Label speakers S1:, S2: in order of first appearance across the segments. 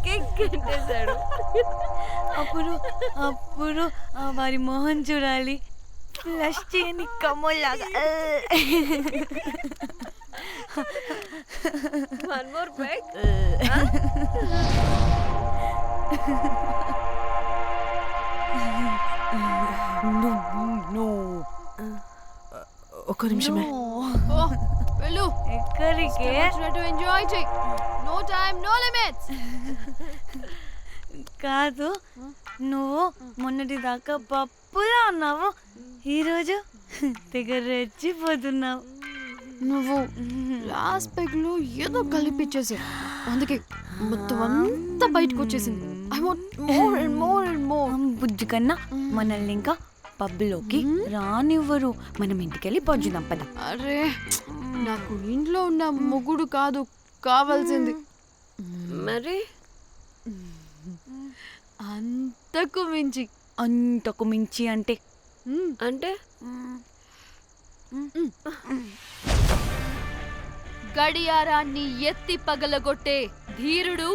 S1: Cake కట్టేశాడు.
S2: అప్పుడు అప్పుడు వారి మొహం చూడాలి, ఫ్లష్ చేయని కమ్మోల్లాగా.
S1: One more break.
S3: ఒక్క నిమిషమే.
S4: వెళ్ళు.
S2: ఎక్కడికే?
S4: ఎంజాయ్ చెయ్. No time no limits.
S2: కాదు, నువ్వు మొన్నటి దాకా పప్పులా ఉన్నావు, ఈరోజు తెగ రెచ్చిపోతున్నావు.
S4: నువ్వు లాస్ట్ పెగ్ లో ఏదో కలిపిచ్చేసావు, అందుకే మొత్తం అంతా బయటకు వచ్చేసింది. I want more and more and more.
S2: బుజ్జి కన్నా మనల్ని ఇంకా పబ్లోకి రానివ్వరు. మనం ఇంటికెళ్ళి పజ్జుదాం పద.
S4: అరే, నాకు ఇంట్లో ఉన్న మొగుడు కాదు కావాల్సింది.
S1: మరి
S4: అంతకు మించి.
S2: అంతకు మించి అంటే
S1: అంటే
S4: గడియారాన్ని ఎత్తి పగలగొట్టే ధీరుడు,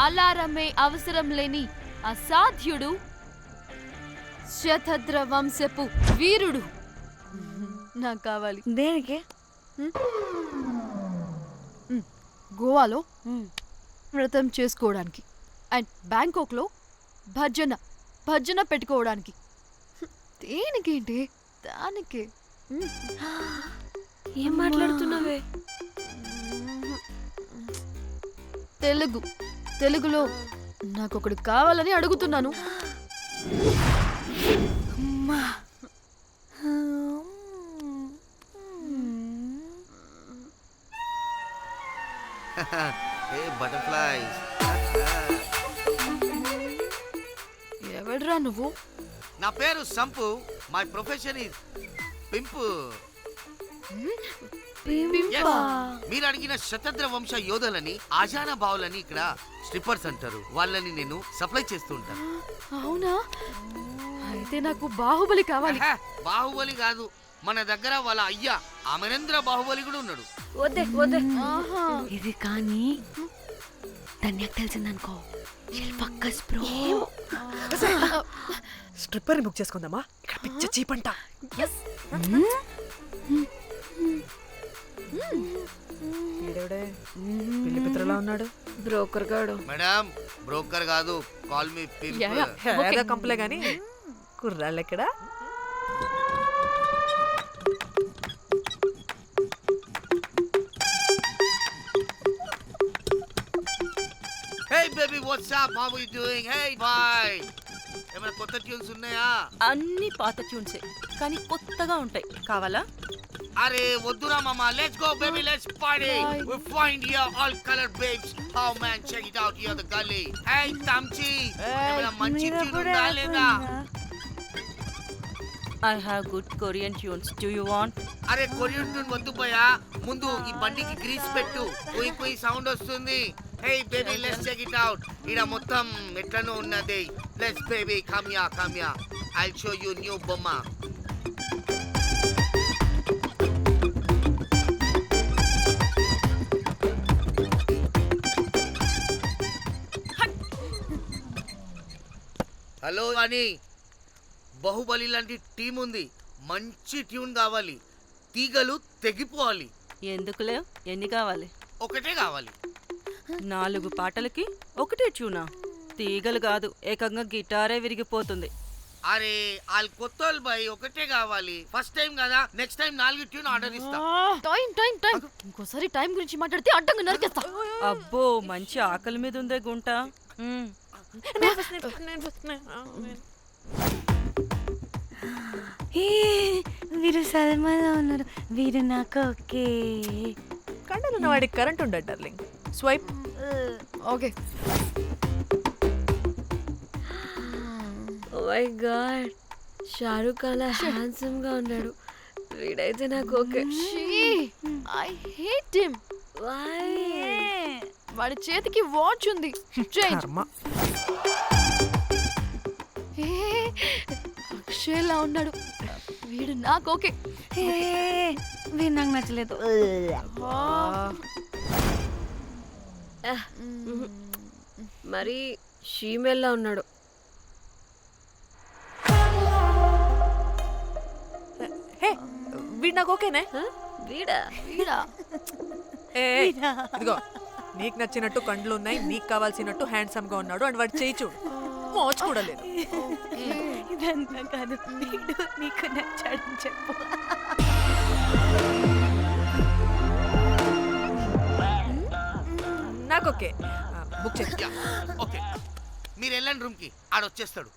S4: అలారమే అవసరం లేని అసాధ్యుడు, శతద్ర వంశపు వీరుడు నాకు కావాలి.
S2: దేనికి?
S4: గోవాలో వ్రతం చేసుకోవడానికి అండ్ బ్యాంకాక్లో భజన పెట్టుకోవడానికి. దేనికేంటి? దానికే.
S1: ఏం మాట్లాడుతున్నావే?
S4: తెలుగులో నాకొకడు కావాలని అడుగుతున్నాను.
S5: Hey butterflies.
S4: ఎవడ్రా నువ్వు?
S5: నా పేరు Sampu. My profession is pimp. Yes. మీరు అడిగిన శతద్ర వంశ యోధులని, ఆజానా బావులని ఇక్కడ స్ట్రిప్పర్స్ అంటారు. వాళ్ళని నేను సప్లై చేస్తూ ఉంటాను.
S4: అవునా? అయితే నాకు బాహుబలి కావాలి.
S5: బాహుబలి కాదు, మన దగ్గర వాళ్ళ అయ్యా అమరేంద్ర బాహుబలి కూడా ఉన్నాడు.
S1: వద్దే వద్దే.
S2: ఇది కానీ ధన్యకు తెలిసిందనుకో,
S3: స్ట్రిప్పర్ బుక్ చేసుకుందామా? ఇక్కడ పిచ్చ చీపంట. పిల్లి పిత్రలా ఉన్నాడు.
S1: బ్రోకర్ గాడు.
S5: మేడం, బ్రోకర్ కాదు, కాల్ మీ పింప్.
S3: ఏదో కంపలే గాని కుర్రాళ్ళు ఎక్కడ?
S5: Hey baby, what's up? How are you doing? Hey bye. ఏమైనా కొత్త ట్యూన్స్ ఉన్నాయా?
S6: అన్ని పాత ట్యూన్సే, కానీ కొత్తగా ఉంటాయి. కావాలా?
S5: అరే వద్దురా మామ. Let's go baby, let's party. We find here all color babes. Oh man, check it out here the gully. Hey Tamchi, ఏమైనా మంచి ట్యూన్ ఉందా లేదా?
S6: I have good Korean tunes. Do you want?
S5: అరే కొరియన్ ట్యూన్ వద్దు పోయా, ముందు ఈ బండికి గ్రీస్ పెట్టు. కుయ్ కుయ్ సౌండ్ వస్తుంది. Hey baby, let's check it out. ఇడ మొత్తం ఎట్లనో ఉన్నది. Let's baby, come here. I'll show you new బొమ్మ. హలో అని, బాహుబలి లాంటి టీం ఉంది. మంచి ట్యూన్ కావాలి, తీగలు తెగిపోవాలి.
S6: ఎందుకులే, ఎన్ని కావాలి?
S5: ఒకటే కావాలి.
S6: 4 పాటలకి ఒకటే ట్యూనా? తీగలు కాదు, ఏకంగా గిటారే విరిగిపోతుంది.
S5: అరే వాళ్ళు కొత్త వాళ్ళు బాయ్, ఒకటే కావాలి. ఫస్ట్ టైం కదా, నెక్స్ట్ టైం 4 ట్యూన్ ఆర్డర్ ఇస్తా.
S4: టైం ఇంకోసారి టైం గురించి మాట్లాడితే అడ్డంగా నరికేస్తా.
S6: అబ్బో, మంచి ఆకలి మీద ఉందే గుంట.
S2: వీరు సల్మాలో ఉన్నారు. వీరు నాకు ఓకే.
S3: కండలున్న వాడికి కరెంట్ ఉండదు darling. Swipe.
S4: Okay.
S1: Oh my god, Shahrukh అలా హ్యాండ్సమ్ గా ఉన్నాడు. వీడైతే నాకు okay.
S4: I hate him.
S1: Why?
S4: వాడి చేతికి వాచ్ ఉంది. చేంజ్. అక్షయ్లా ఉన్నాడు. వీడు నాకు ఓకే.
S2: వీరు నాకు నచ్చలేదు.
S1: మరి షీమేల్లా ఉన్నాడు.
S3: హే వీడు నాకు ఓకేనే.
S1: వీడా?
S3: ఏ ఇదిగో, నీకు నచ్చినట్టు కండ్లు ఉన్నాయి, నీకు కావాల్సినట్టు హ్యాండ్సమ్ గా ఉన్నాడు అండ్ వాడు చేయి చూడు, మోచు కూడా లేదు.
S2: ఇదంతా కాదు, వీడు నీకు నచ్చాడని చెప్పు.
S3: నాకు ఓకే, బుక్ చేయి.
S5: ఓకే, మీరు వెళ్ళండి రూమ్ కి, ఆడొచ్చేస్తాడు.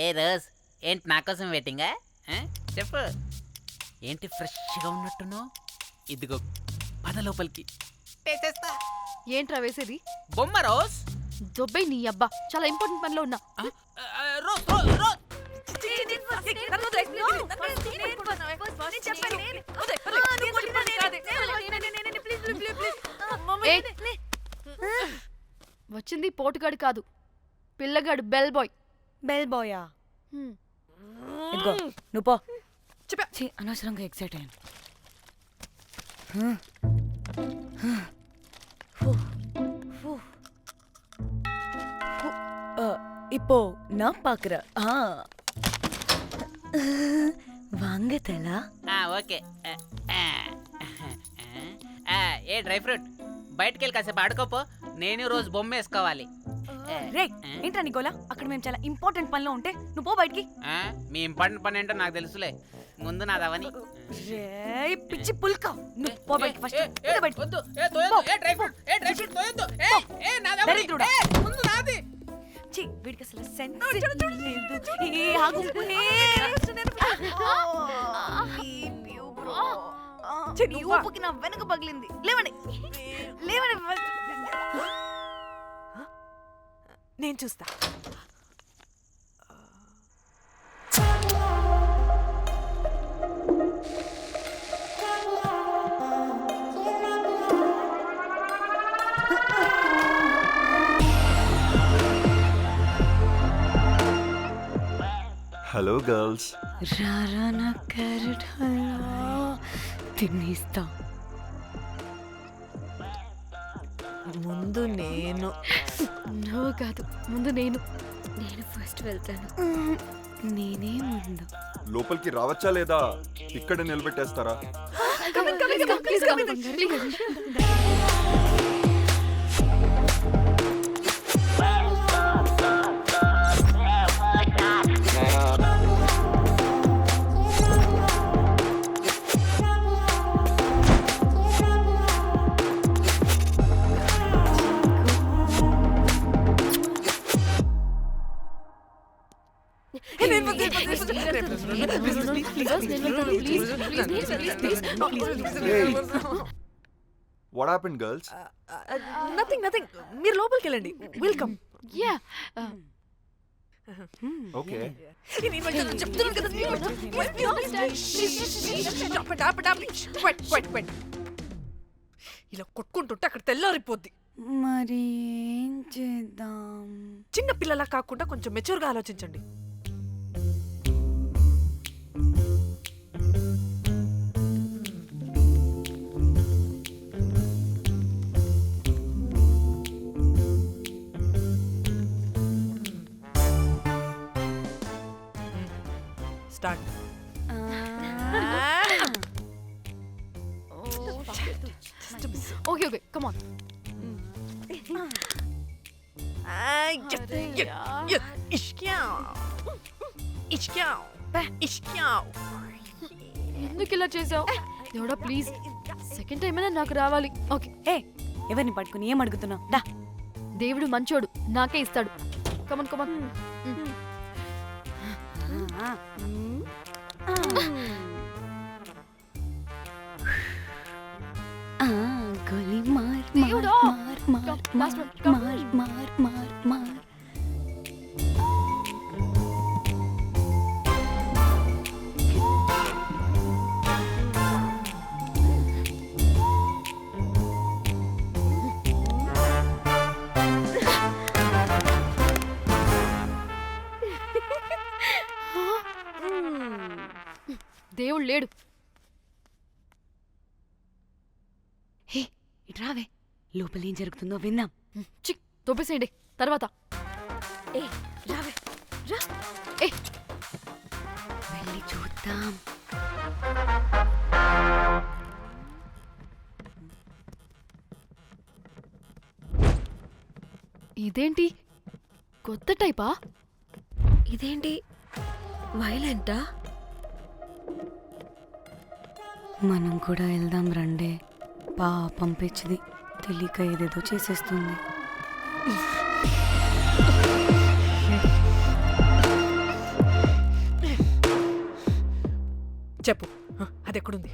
S7: ఏ రోజ్, ఏంటి నా కోసం వెయిటింగా? చెప్పు, ఏంటి ఫ్రెష్గా ఉన్నట్టున్నావు? ఇదిగో పద లోపలికి, వేసేస్తా.
S4: ఏంట్రా వేసేది?
S7: బొమ్మ రోజ్.
S4: దొబ్బై నీ అబ్బా, చాలా ఇంపార్టెంట్ పనిలో ఉన్నా.
S7: Rose Rose rose.
S4: వచ్చింది పోటుగాడు కాదు, పిల్లగాడు బెల్ బాయ్.
S2: బెల్ బాయా? ఇదిగో నువ్వు పో. ఛీ, అనవసరంగా ఎక్సైట్ అయ్యాను. இப்போ நான் பாக்குறேன். வாங்க தலா.
S7: ఓకే. ఏ డ్రై ఫ్రూట్, బయటకు వెళ్ళి కాసేపు ఆడుకోపో, నేను రోజు బొమ్మ వేసుకోవాలి.
S2: రే ఏంట్రా నికోలా, అక్కడ మేము చాలా ఇంపార్టెంట్ పనిలో ఉంటే నువ్వు పో బయటికి.
S7: మీ ఇంపార్టెంట్ పని ఏంటో నాకు తెలుసులే, ముందు నాదవని.
S2: రే పిచ్చి పుల్క, నువ్వు పో బయటికి ఫస్ట్. దరిద్రుడా. ఛీ, వీడికి అసలు సెన్స్ లేదు. ఏ ఆగు. నీ ఊపుకి నా వెనక పగిలింది. లేవండి లేవండి.
S3: నేను చూస్తా.
S8: Hello girls.
S2: రారా నా క్యారెట్ హల్వా తినేస్తా.
S3: ముందు నేను.
S4: నువ్వు కాదు, ముందు నేను.
S1: నేను ఫస్ట్ వెళ్తాను.
S2: నేనే ముందు.
S8: లోపలికి రావచ్చా లేదా ఇక్కడ నిలబెట్టేస్తారా? What happened girls?
S3: Nothing nothing, మీరు లోపలికి వెళ్ళండి. వెల్కమ్.
S4: Yeah
S8: okay.
S3: ఇలా కొట్టుకుంటుంటే అక్కడ తెల్లారిపోద్ది.
S2: మరి ఏం చేద్దాం?
S3: చిన్న పిల్లలా కాకుండా కొంచెం మెచ్యూర్గా ఆలోచించండి. Start.
S4: Okay okay, come on. ఎందుకు ఇలా చేసావు? దేవుడా ప్లీజ్, సెకండ్ టైం అయినా నాకు రావాలి. ఓకే.
S2: ఏ ఎవరిని పట్టుకుని ఏం అడుగుతున్నావు? దా.
S4: దేవుడు మంచోడు, నాకే ఇస్తాడు. Come on come on.
S2: గోలీ మార్
S4: దేవుడా!
S2: మార్ మార్
S4: Come, last
S2: మార్
S4: one, come.
S2: మార్ మార్ మార్ మార్.
S4: దేవుడు లేడు.
S2: హే ఇట్రావే, లోపల ఏం జరుగుతుందో విందాం.
S4: చిక్ తోపేసేయండి తర్వాత.
S1: ఏ రావే రా.
S4: ఏ
S2: వెళ్ళి చూద్దాం.
S4: ఇదేంటి కొత్త టైపా?
S1: ఇదేంటి వైలెంటా?
S2: మనం కూడా వెళ్దాం రండే. పాపం పిచ్చిది, తెలియక ఏదేదో చేసేస్తుంది.
S3: చెప్పు, అది ఎక్కడుంది?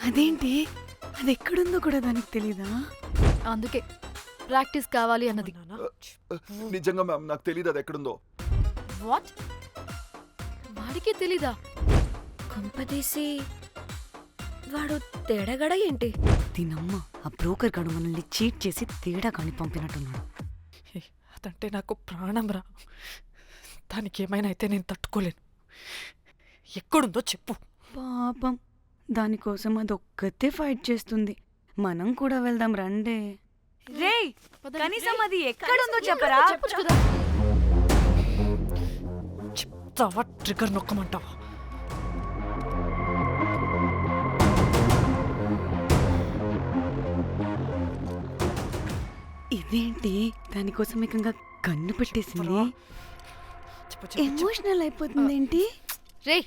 S2: అదేంటి, అది ఎక్కడుందో కూడా దానికి తెలీదా?
S4: అందుకే ప్రాక్టీస్ కావాలి అన్నది.
S8: నిజంగా మ్యామ్ నాకు తెలియదు అది ఎక్కడుందో.
S4: వాట్? వాడికి తెలీదా?
S1: కొంపదీసి వాడు తేడగడ ఏంటి?
S2: దీనమ్మ, ఆ బ్రోకర్ గాడు మనల్ని చీట్ చేసి తేడా కాని పంపినట్టున్నాడు.
S3: అదంటే నాకు ప్రాణం రా. దానికి ఏమైనా అయితే నేను తట్టుకోలేను. ఎక్కడుందో చెప్పు.
S2: పాపం, దానికోసం అది ఒక్కతే ఫైట్ చేస్తుంది. మనం కూడా వెళ్దాం రండే. రేయ్, కనీసం అది ఎక్కడుందో చెప్పరా?
S4: చెప్పొచ్చు కదా.
S3: చెప్తావా? ట్రిగర్ నొక్కమంటావా?
S2: ఇదేంటి, దానికోసం ఏకంగా కన్ను పెట్టేసింది.
S3: చెప్పు, చెప్పు, చెప్పు.
S2: ఎమోషనల్ అయిపోతుంది ఏంటి?
S4: రే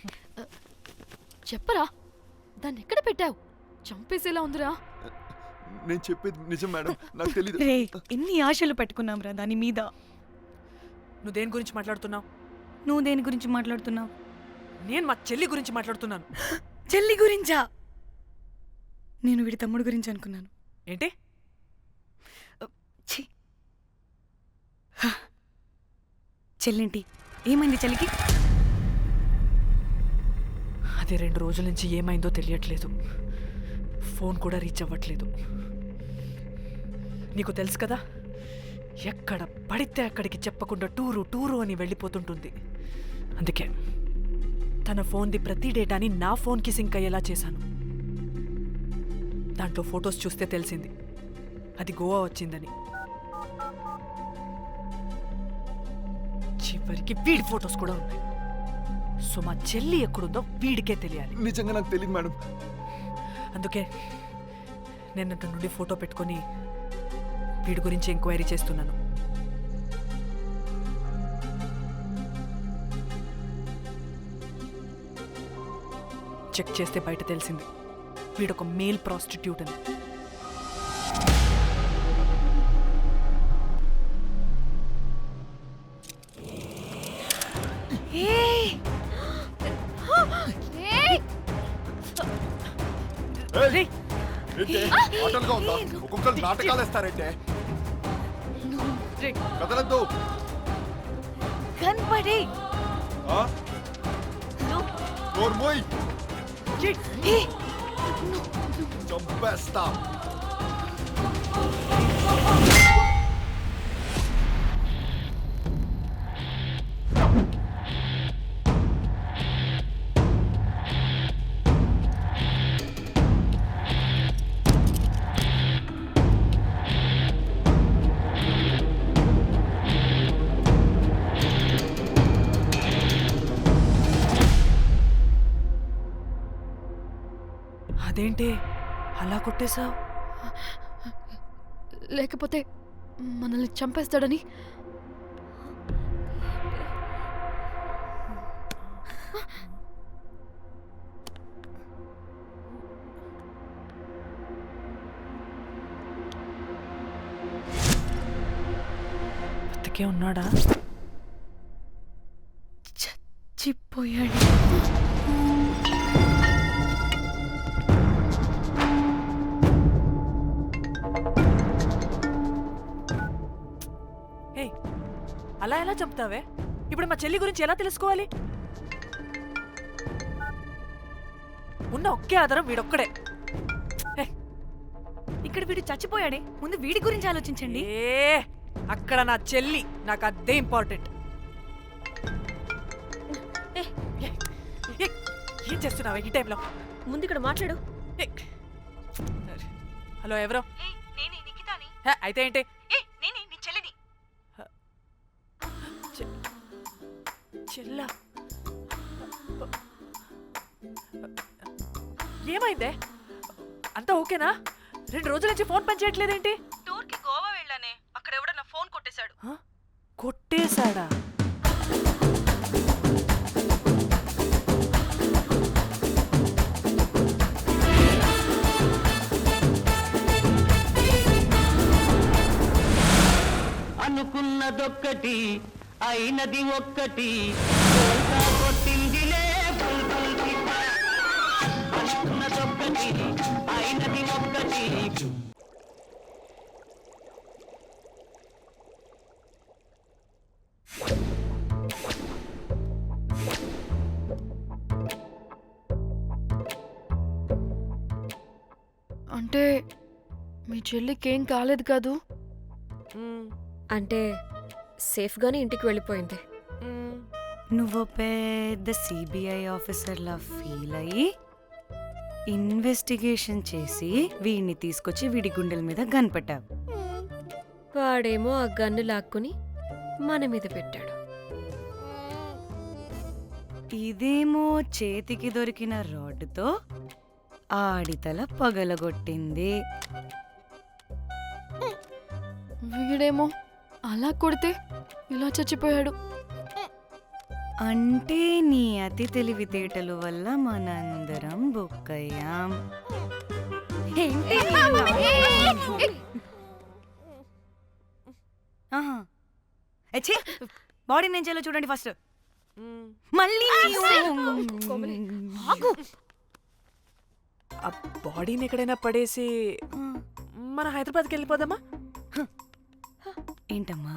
S4: చెప్పరా, దాన్ని ఎక్కడ పెట్టావు? చంపేసేలా ఉందిరా.
S8: నేను చెప్పేది నిజం మేడం, నాకు తెలీదు.
S2: రే, ఎన్ని ఆశలు పెట్టుకున్నాం రా దాని మీద.
S3: నువ్వు దేని గురించి మాట్లాడుతున్నావు?
S2: నువ్వు దేని గురించి మాట్లాడుతున్నావు?
S3: నేను మా చెల్లి గురించి మాట్లాడుతున్నాను.
S2: చెల్లి గురించా? నేను వీడి తమ్ముడు గురించి అనుకున్నాను.
S3: ఏంటి?
S2: ఛీ. హ. చెల్లేంటి, ఏమైంది చెల్లికి?
S3: అది 2 రోజుల నుంచి ఏమైందో తెలియట్లేదు. ఫోన్ కూడా రీచ్ అవ్వట్లేదు. నీకు తెలుసు కదా, ఎక్కడ పడితే అక్కడికి చెప్పకుండా టూరు టూరు అని వెళ్ళిపోతుంటుంది. అందుకే తన ఫోన్ది ప్రతి డేటాని నా ఫోన్కి సింక్ అయ్యేలా చేశాను. దాంట్లో ఫొటోస్ చూస్తే తెలిసింది అది గోవా వచ్చిందని. చివరికి వీడి ఫొటోస్ కూడా ఉన్నాయి. సో మా చెల్లి ఎక్కడుందో వీడికే తెలియాలి.
S8: నిజంగా నాకు తెలియదు మేడం.
S3: అందుకే నేను అటు నుండి ఫోటో పెట్టుకొని వీడి గురించి ఎంక్వైరీ చేస్తున్నాను. చెక్ చేస్తే బయట తెలిసింది వీడొక మేల్ ప్రాస్టిట్యూట్ అని.
S8: ఆటలుగా ఉందా? ఒక్కొక్కరు నాటకాలు వేస్తారంటే కదలద్దు.
S2: కనపడే
S8: నోర్మోయ్, చంపేస్తా.
S3: అదేంటి అలా కొట్టేశావు?
S4: లేకపోతే మనల్ని చంపేస్తాడని.
S3: బతికే ఉన్నాడా?
S2: చచ్చిపోయాడు.
S3: హే, అలా ఎలా చెప్తావే? ఇప్పుడు మా చెల్లి గురించి ఎలా తెలుసుకోవాలి? ఉన్న ఒకే ఆధారం వీడొక్కడే. హే,
S2: ఇక్కడ వీడు చచ్చిపోయాడే, ముందు వీడి గురించి ఆలోచించండి.
S3: అక్కడ నా చెల్లి, నాకు అదే ఇంపార్టెంట్. ఏం చేస్తున్నావే ఈ టైంలో?
S1: ముందు ఇక్కడ మాట్లాడు.
S3: హలో, ఎవరో? హే, అయితే ఏంటి? చెల్లా, ఏమైందే? అంతా ఓకేనా? 2 రోజుల నుంచి ఫోన్ పని చేయట్లేదేంటి?
S6: టూర్కి గోవా వెళ్ళానే, అక్కడ ఎవడో నా ఫోన్ కొట్టేశాడు.
S3: కొట్టేశాడా?
S9: అనుకున్నదొక్కటి అయినది ఒక్కటి కొట్టిందిలే అనుకున్నదొక్కటి అయినది ఒక్కటి.
S4: అంటే మీ చెల్లికేం కాలేదు కాదు?
S1: అంటే సేఫ్గానే ఇంటికి వెళ్ళిపోయింది.
S2: నువ్వు పెద్ద సిబిఐ ఆఫీసర్లా ఫీల్ అయ్యి ఇన్వెస్టిగేషన్ చేసి వీడిని తీసుకొచ్చి వీడి గుండెల మీద కనిపెట్టావు.
S1: వాడేమో ఆ గన్ను లాక్కుని మన మీద పెట్టాడు.
S2: ఇదేమో చేతికి దొరికిన రాడ్డుతో ఆడితల పగలగొట్టింది.
S4: వీడేమో అలా కొడితే ఇలా చచ్చిపోయాడు.
S2: అంటే నీ అతి తెలివితేటలు వల్ల మనందరం బొక్కయ్యాం. బాడీ నేను చేయాలో చూడండి ఫస్ట్. మళ్ళీ
S3: ఆ బాడీని ఎక్కడైనా పడేసి మన హైదరాబాద్కి వెళ్ళిపోదామా?
S2: ఏంటమ్మా,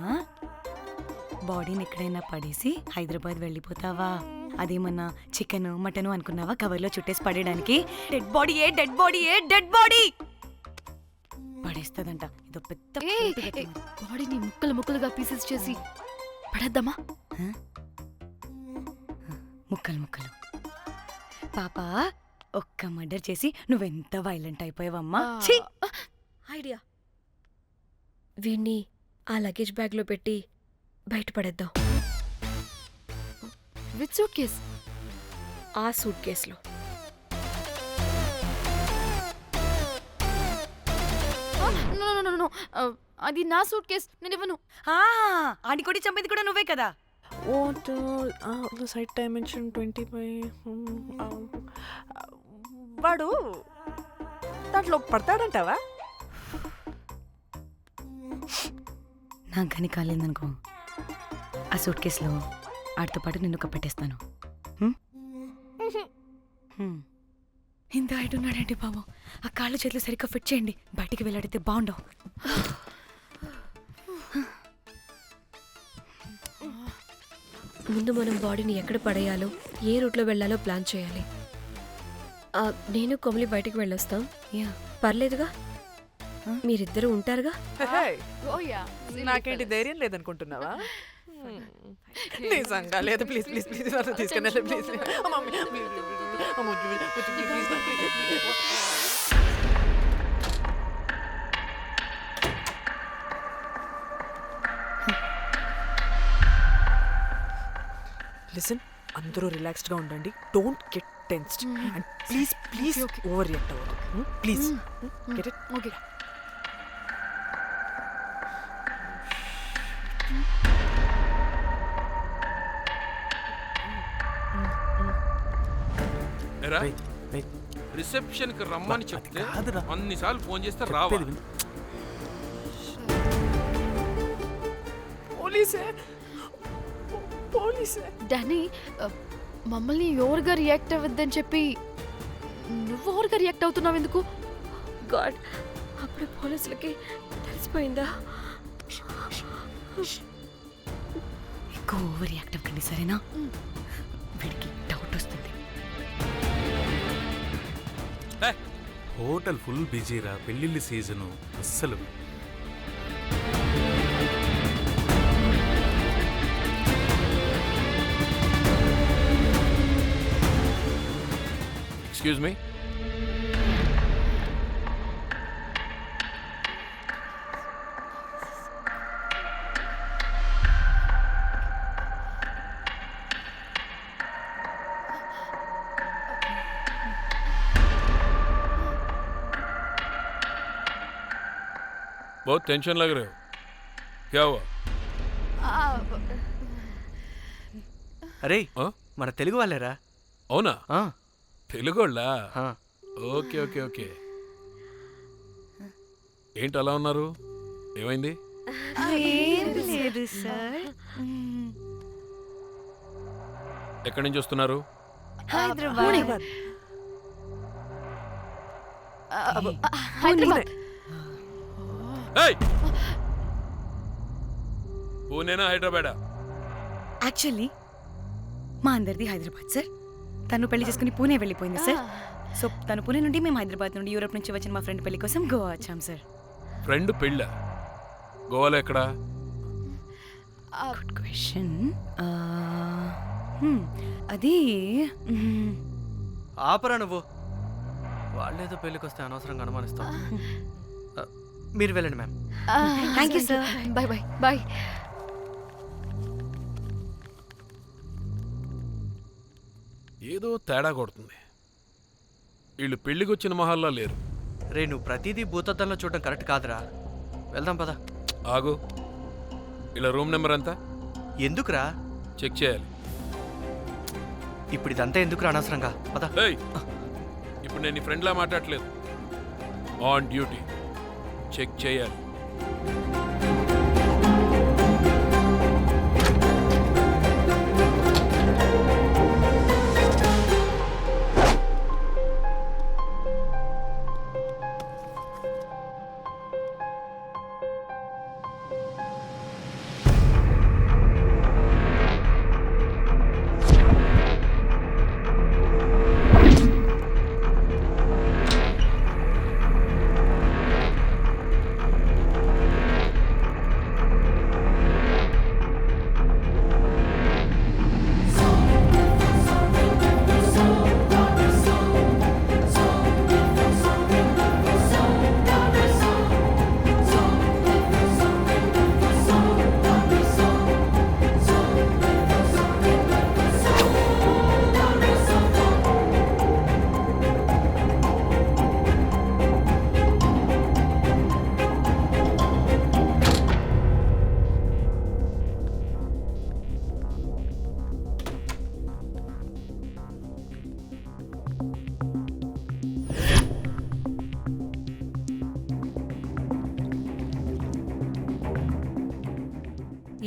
S2: బాడీని ఎక్కడైనా పడేసి హైదరాబాద్ వెళ్ళిపోతావా? అదేమన్నా చికెన్ మటన్ అనుకున్నావా కవర్లో చుట్టేసి పడేయడానికి? డెడ్ బాడీ ఏ డెడ్ బాడీ ఏ డెడ్ బాడీ పడేస్తుందంట. ఇదో పెద్ద
S4: బాడీని ముక్కలు ముక్కలుగా పీసెస్ చేసి పడేద్దామా?
S2: ముక్కలు ముక్కలు. పాప, ఒక్క మర్డర్ చేసి నువ్వెంత వైలెంట్ అయిపోయావమ్మా.
S1: ఐడియా, వీణ్ణి ఆ లగేజ్ బ్యాగ్లో పెట్టి బయటపడేద్దాం.
S4: With suitcase?
S1: ఆ సూట్ కేసులో.
S4: అది నా సూట్ కేస్, నేను ఇవ్వను.
S2: ఆడి కొట్టి చంపేది కూడా నువ్వే కదా.
S3: Site dimension 25. వాడు దాంట్లో పడతాడంటావా?
S2: నాకు కానీ కాలేదనుకో, ఆ సూట్ కేసులో ఆడితో పాటు నిన్ను కప్పెట్టేస్తాను. ఇంత హైట్ ఉన్నాడండి బాబు. ఆ కాళ్ళు చేతులు సరిగ్గా ఫిట్ చేయండి, బయటికి వెళ్ళాడితే బాగుండవు.
S1: ముందు మనం బాడీని ఎక్కడ పడేయాలో, ఏ రూట్లో వెళ్ళాలో ప్లాన్ చేయాలి. నేను కొమలి బయటికి వెళ్ళొస్తాం. పర్లేదుగా, మీరిద్దరూ ఉంటారుగా.
S3: నాకేంటి ధైర్యం లేదనుకుంటున్నావా? నిజంగా లేదు. ప్లీజ్ ప్లీజ్ ప్లీజ్ తీసుకెళ్ళి ప్లీజ్. లిసన్, అందరూ రిలాక్స్డ్గా ఉండండి. Don't get tensed and please please overreact అవ్వదు. Please get it.
S4: Okay.
S10: Reception కి రమ్మని చెప్తే అన్నిసార్లు ఫోన్ చేస్తే రావా?
S3: పోలీసే పోలీసే.
S4: డానీ, మమ్మల్ని ఎవరుగా రియాక్ట్ అవ్వద్దని చెప్పి నువ్వు ఎవరుగా రియాక్ట్ అవుతున్నావు ఎందుకు?
S1: గాడ్, అప్పుడు పోలీసులకి తెలిసిపోయిందా?
S2: ఎక్కువ ఓవర్ రియాక్ట్ అవ్వకండి సరేనా? వీడికి డౌట్ వస్తుంది.
S10: హోటల్ ఫుల్ బిజీరా, పెళ్ళిళ్ళ సీజను అస్సలు. Excuse me. बहुत टेंशन लग रहे हो, क्या हुआ?
S11: అరే
S10: ఆ?
S11: మన తెలుగు వాళ్ళేరా?
S10: అవునా?
S11: ఆ,
S10: తెలుగోళ్ళా?
S11: ఆ.
S10: Okay okay okay. ఏంటి అలా ఉన్నారు? ఏమైంది?
S2: ఏం లేదు సార్.
S10: ఎక్కడి నుంచి వస్తున్నారు?
S2: హైదరాబాద్.
S4: హైదరాబాద్.
S10: ఏయ్! పూణేనా హైదరాబాదా?
S2: యాక్చువల్లీ మా అందరిది హైదరాబాద్ సార్. తను పెళ్లి చేసుకుని పూణే వెళ్ళిపోయింది సార్. సో తను పూణే నుండి, మేము హైదరాబాద్ నుండి యూరోప్ నుంచి వచ్చిన మా ఫ్రెండ్ పెళ్లి కోసం గోవా వచ్చాం సార్.
S10: ఫ్రెండ్ పెళ్ళా? గోవాలో ఎక్కడా?
S2: Good question. అది
S11: ఆపరా నువ్వు. వాళ్ళేదో పెళ్ళికి వస్తే అనవసరంగా అనుమానిస్తాం. మీరు వెళ్ళండి ma'am.
S2: Thank you sir.
S4: Bye bye bye.
S10: ఏదో తేడా కొడుతుంది. వీళ్ళు పెళ్ళికి వచ్చిన మహల్లా లేరు.
S11: రే నువ్వు ప్రతిదీ భూతద్దంలో చూడడం కరెక్ట్ కాదురా. వెళ్దాం పదా.
S10: ఆగు. ఇలా రూమ్ నెంబర్ ఎంత?
S11: ఎందుకురా?
S10: చెక్ చేయాలి.
S11: ఇప్పుడు ఇదంతా ఎందుకురా అనవసరంగా? పదా.
S10: ఏయ్! ఇప్పుడు నేను నీ ఫ్రెండ్లా మాట్లాడట్లేదు. ఆన్ డ్యూటీ చెక్ చేయాలి.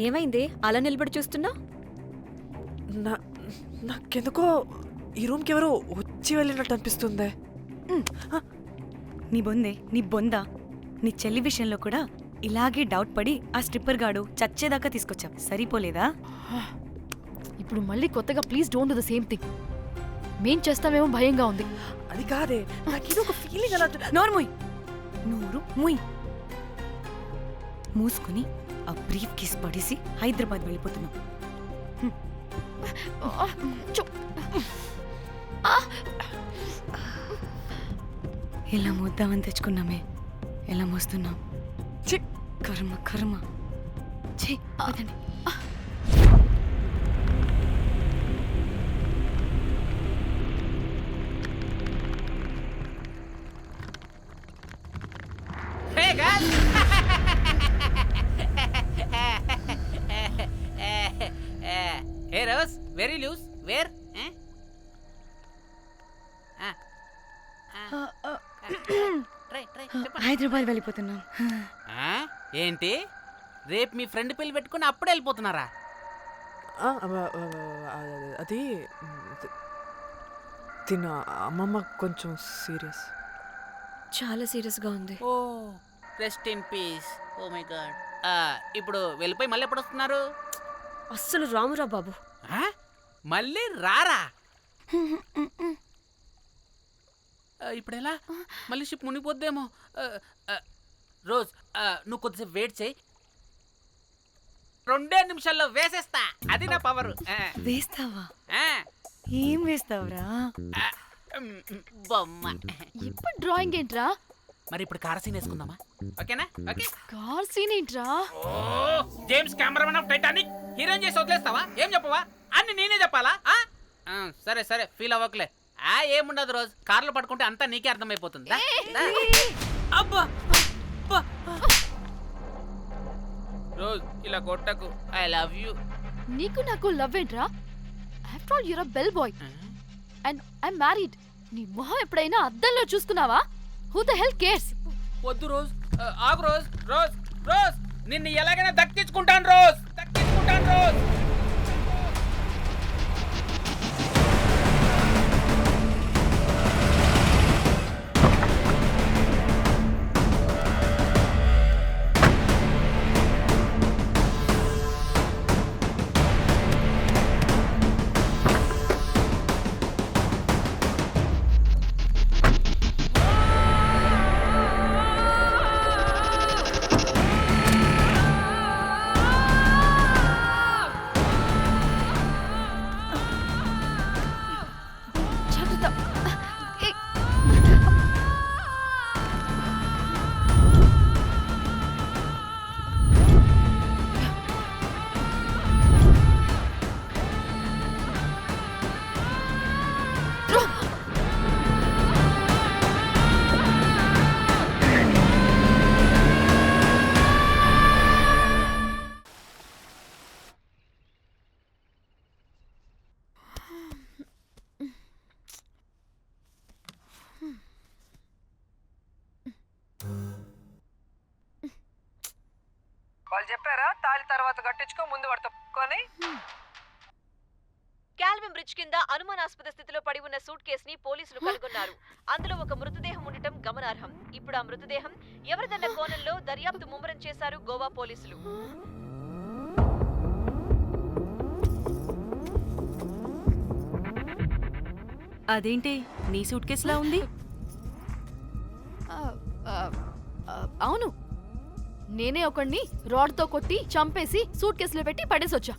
S1: ఏమైంది అలా నిలబడి చూస్తున్నా?
S3: నాకెందుకో ఈ రూమ్కి ఎవరో వచ్చి వెళ్ళినట్టు అనిపిస్తుంది.
S2: నీ బొందే, నీ బొందా, నీ చెల్లి విషయంలో కూడా ఇలాగే డౌట్ పడి ఆ స్ట్రిప్పర్ గాడు చచ్చేదాకా తీసుకొచ్చాం. సరిపోలేదా?
S4: ఇప్పుడు మళ్ళీ కొత్తగా please don't do the same thing. మేం చేస్తామేమో భయంగా ఉంది.
S3: అది కాదే, నాకేదో ఒక ఫీలింగ్ అలా.
S2: నోరు మూయ్, నోరు మూయ్. మూసుకుని ఆ బ్రీఫ్ కేస్ పడేసి హైదరాబాద్ వెళ్ళిపోతున్నాం. ఇలా మోద్దామని తెచ్చుకున్నామే, ఎలా మోస్తున్నాం? కర్మ కర్మ. అదండి.
S7: Hey guys! Hey Rose, very loose. Where? Try.
S2: Hyderabad వెళ్ళిపోతున్నాం.
S7: ఏంటి రేపు మీ ఫ్రెండ్ పెళ్లి పెట్టుకుని అప్పుడే వెళ్ళిపోతున్నారా?
S3: అది తిన అమ్మమ్మ కొంచెం సీరియస్.
S1: చాలా సీరియస్గా ఉంది.
S7: Oh rest in peace. Oh my god. ఇప్పుడు వెళ్ళిపోయి మళ్ళీ ఎప్పుడు వస్తున్నారు?
S1: అస్సలు రామురా బాబు.
S7: మళ్ళీ రారా? ఇప్పుడు ఎలా? మళ్ళీ షిప్ మునిగిపోద్దేమో. రోజ్ నువ్వు కొద్దిసేపు వెయిట్ చేయి, 2 నిమిషాల్లో వేసేస్తా. అది నా పవర్.
S2: వేస్తావా? ఏం వేస్తావురా?
S7: బొమ్మ.
S4: ఇప్పుడు డ్రాయింగ్ ఏంట్రా?
S7: మరి ఇప్పుడు కార్ సీన్ వేసుకుందామా? ఓకేనా? ఓకే.
S4: కార్ సీన్ ఏంట్రా?
S7: James Cameron of Titanic heroine చేసి వదిలేస్తావా? ఏం చెప్పవా? అన్ని నేనే చెప్పాలా? సరే సరే, ఫీల్ అవ్వకలే. ఏముండదు రోజ్, కార్లో పట్టుకుంటే అంతా నీకే అర్థమైపోతుంది. అబ్బా రోజ్ ఇలా కొట్టకు. I love you.
S4: నీకు నాకు లవ్ ఏంట్రా? After all you're a bell boy and I'm married. నీ మొహం ఎప్పుడైనా అద్దంలో చూసుకున్నావా? Who the hell cares?
S7: వద్దు రోజ్, ఆగు రోజ్. రోజ్ రోజ్ నిన్ను ఎలాగైనా దక్కించుకుంటాను రోజ్, దక్కించుకుంటాను రోజ్.
S3: వాళ్ళు చెప్పారా తాళి తర్వాత కట్టించుకో, ముందు పడుకొని.
S1: కాల్విన్ బ్రిడ్జ్ కింద అనుమానాస్పద స్థితిలో పడి ఉన్న సూట్ కేసుని పోలీసులు కనుగొన్నారు. అందులో ఒక మృతదేహం ఉండటం గమనార్హం. ఇప్పుడు ఆ మృతదేహం ఎవరిదన్న కోణంలో దర్యాప్తు ముమ్మరం చేశారు గోవా పోలీసులు.
S2: అదేంటి నీ సూట్ కేసులా ఉంది?
S4: అవును, నేనే ఒకడిని రాడ్తో కొట్టి చంపేసి సూట్ కేసులో పెట్టి పడేసొచ్చా.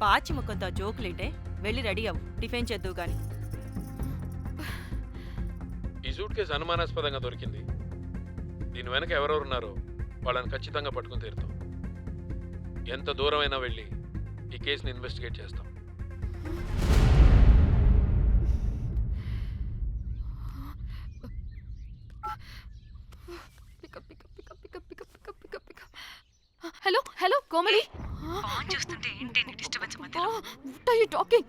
S6: పాచి ముఖంతో జోకులేంటే వెళ్ళి రెడీ అవ్వు, టిఫిన్ చేద్దువు గాని.
S10: ఈ సూట్ కేసు అనుమానాస్పదంగా దొరికింది. దీని వెనక ఎవరెవరు ఉన్నారో వాళ్ళని ఖచ్చితంగా పట్టుకుని తీరుతాం. ఎంత దూరమైనా వెళ్ళి ఈ కేసుని ఇన్వెస్టిగేట్ చేస్తాం.
S4: Hello hello Komali.
S2: ఫోన్ చూస్తుంటే ఏంటి నీ డిస్టర్బెన్స్ మధ్యలో?
S4: What are you talking?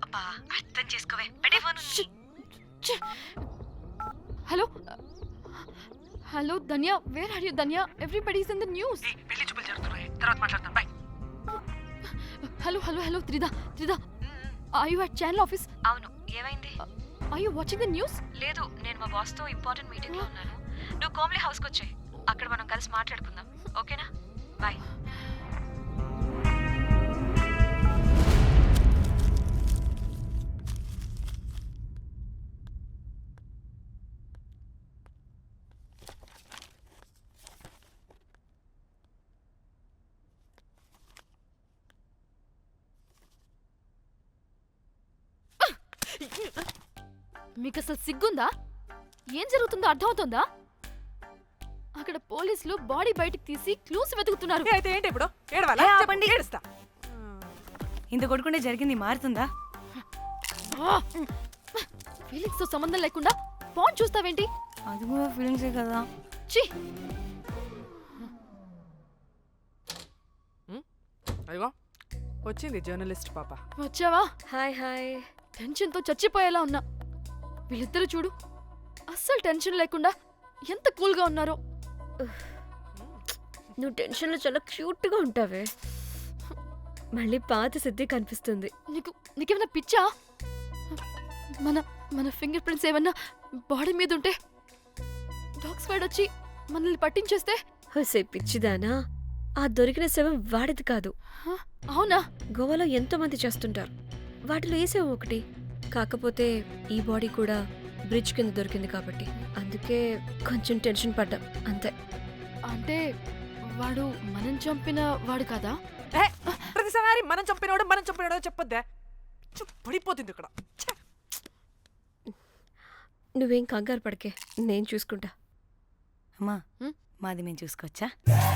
S2: అబ్బా అర్థం చేసుకోవే, పెట్టే phone.
S4: Hello hello Dhanya, where are you Dhanya? Everybody is in the news.
S2: పెళ్లి చూపులు జరుగుతున్నాయి, తర్వాత మాట్లాడతాం. Bye.
S4: Hello hello hello Tridha Tridha, are you at channel office?
S2: అవును, ఏమైంది?
S4: Are you watching the news?
S2: లేదు, నేను మా బాస్ తో ఇంపార్టెంట్ మీటింగ్ లో ఉన్నాను. నువ్వు కోమ్లీ హౌస్ కి వచ్చాయి, అక్కడ మనం కలిసి మాట్లాడుకుందాం. ఓకేనా? బాయ్.
S4: మీకు అసలు సిగ్గుందా? ఏం జరుగుతుందో అర్థమవుతుందా? అక్కడ పోలీసులు బాడీ బయటికి తీసి క్లూస్ వెతుకుతున్నారు.
S3: అయితే ఏంటి ఇప్పుడు? ఏడవాలా?
S2: ఆపండి.
S3: ఏడుస్తా.
S2: ఇంత కొడుకుంటే జరిగింది మారుతుందా?
S4: ఫీలింగ్స్ తో సంబంధం లేకుండా ఫోన్ చూస్తావేంటి?
S2: అది కూడా ఫీలింగ్సే కదా.
S4: ఛీ,
S3: అయ్యో వచ్చింది జర్నలిస్ట్ పాప.
S4: వచ్చావా?
S1: Hi hi.
S4: టెన్షన్ తో చచ్చిపోయేలా ఉన్నా. వీళ్ళిద్దరు చూడు, అస్సలు టెన్షన్ లేకుండా ఎంత కూల్ గా ఉన్నారో.
S12: నువ్వు టెన్షన్లో చాలా క్యూట్గా ఉంటావే. మళ్ళీ పాత సిద్ధి కనిపిస్తుంది.
S4: నీకేమైనా పిచ్చా? మన మన ఫింగర్ ప్రింట్స్ ఏమన్నా బాడీ మీద ఉంటే డాగ్ స్క్వాడ్ వచ్చి మనల్ని పట్టించేస్తే?
S12: హోసే పిచ్చిదానా, ఆ దొరికిన శవం వాడిది కాదు.
S4: అవునా?
S12: గోవాలో ఎంతో మంది చేస్తుంటారు, వాటిలో ఏ శవం ఒకటి. కాకపోతే ఈ బాడీ కూడా బ్రిడ్జ్ కింద దొరికింది కాబట్టి అందుకే కొంచెం టెన్షన్ పడ్డా అంతే.
S4: అంటే వాడు మనం చంపిన వాడు కదా?
S3: ప్రతిసారి మనం చంపినాడో చెప్పొద్దే, పడిపోతుంది ఇక్కడ.
S12: నువ్వేం కంగారు పడకే, నేను చూసుకుంటా.
S2: అమ్మా మాది మేము చూసుకోవచ్చా?